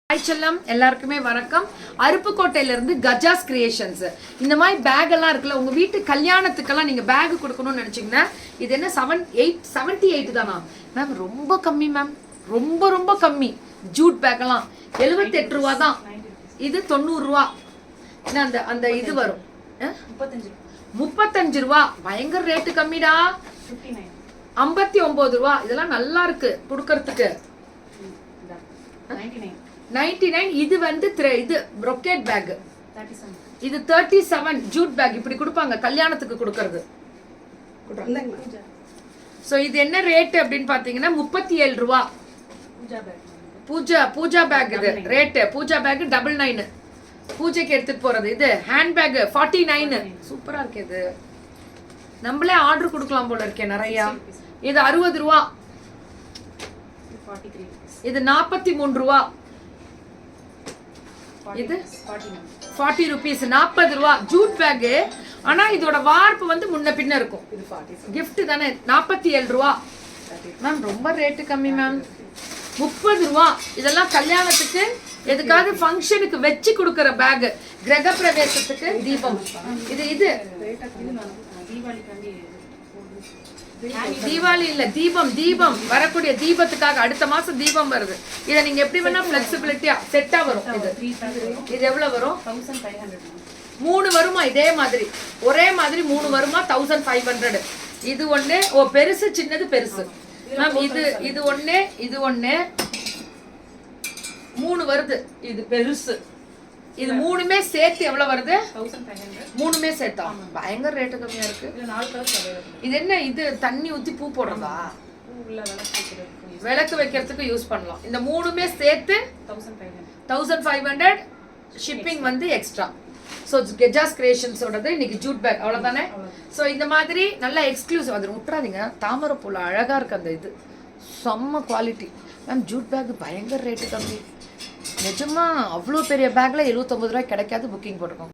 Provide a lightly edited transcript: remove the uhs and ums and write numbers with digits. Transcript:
Hi செல்லம், எல்லாருக்குமே வணக்கம். அருப்புக்கோட்டையிலிருந்து கஜாஸ் கிரியேஷன்ஸ். இந்த மாதிரி பேக் எல்லாம் இருக்குல்ல, உங்க வீட்டு கல்யாணத்துக்கெல்லாம் நீங்க பேக் கொடுக்கணும்னு நினைச்சீங்கன்னா இது என்ன 78 தானா மேம்? ரொம்ப கம்மி மேம், ரொம்ப ரொம்ப கம்மி. ஜூட் பேக் எல்லாம் 78 ரூபா தான். இது 90 ரூபா. அந்த அந்த இது வரும் 35 ரூபா. பயங்கர ரேட்டு கம்மிடா. 59 ரூபா. இதெல்லாம் நல்லா இருக்கு கொடுக்கறதுக்கு. 99. இது வந்து இது brocade பேக். இது 37 ஜூட் பேக். இப்படி கொடுப்பாங்க கல்யாணத்துக்கு கொடுக்கறது. சோ இது என்ன ரேட் அப்படின்னு பாத்தீங்கன்னா 37 ரூபா. பூஜா பேக். இது ரேட் பூஜா பேக் 99. பூஜைக்கு எடுத்துட்டு போறது. இது ஹேண்ட் பேக் 49. சூப்பரா இருக்கு. இது நம்மளே ஆர்டர் கொடுக்கலாம் போல இருக்கே நிறைய. இது 60 ரூபா. இது 43 ரூபா. இது 40 rupees. 40 ரூபா ஜூட் பேக். ஆனா இதோட வார்ப்பு வந்து முன்ன பின்ன இருக்கும். gift தானே. 47 ரூபா மேம். ரொம்ப ரேட்டு கம்மி மேம். 30 ரூபா. இதெல்லாம் கல்யாணத்துக்கு எதுக்காவது ஃபங்க்ஷனுக்கு வச்சு கொடுக்கற பேக். கிரக பிரவேசத்துக்கு, தீபம். இது தீபாவளி இல்ல, தீபம் வரக்கூடிய தீபத்துக்காக. அடுத்த மாசம் தீபம் வருது. இத நீங்க எப்படி வேணா பிளெக்சிபிலிட்டியா செட்டா வரும். இது எவ்வளவு வரும்? 1500. 3 வருமா? இதே மாதிரி ஒரே மாதிரி 3 வருமா? 1500. இது ஒண்ணு. ஓ, பெருசு சின்னது பெருசு மேம். இது ஒண்ணு 3 வருது. இது பெருசு. இது 3மே சேர்த்து எவ்வளவு வருது? 1500. 3மே சேர்த்தா பயங்கர ரேட்டு கம்மியா இருக்கு. இது என்ன? இது தண்ணி ஊத்தி பூ போடுறதா? விளக்கு வைக்கிறதுக்கு யூஸ் பண்ணலாம். இந்த 3மே சேர்த்து 1500. ஷிப்பிங் வந்து எக்ஸ்ட்ரா. ஸோ கஜாஸ் கிரியேஷன்ஸோடது இன்னைக்கு ஜூட் பேக். அவ்வளோதானே? ஸோ இந்த மாதிரி நல்லா எக்ஸ்க்ளூசிவ். அது விட்டுறாதீங்க. தாமரை பூல அழகா இருக்கு. அந்த இது செம்ம குவாலிட்டி மேம். ஜூட் பேக் பயங்கர ரேட்டு கம்மி. நிஜமா அவ்வளோ பெரிய பேக்ல 79 ரூபாய் கிடைக்காது. புக்கிங் போட்டுக்கோங்க.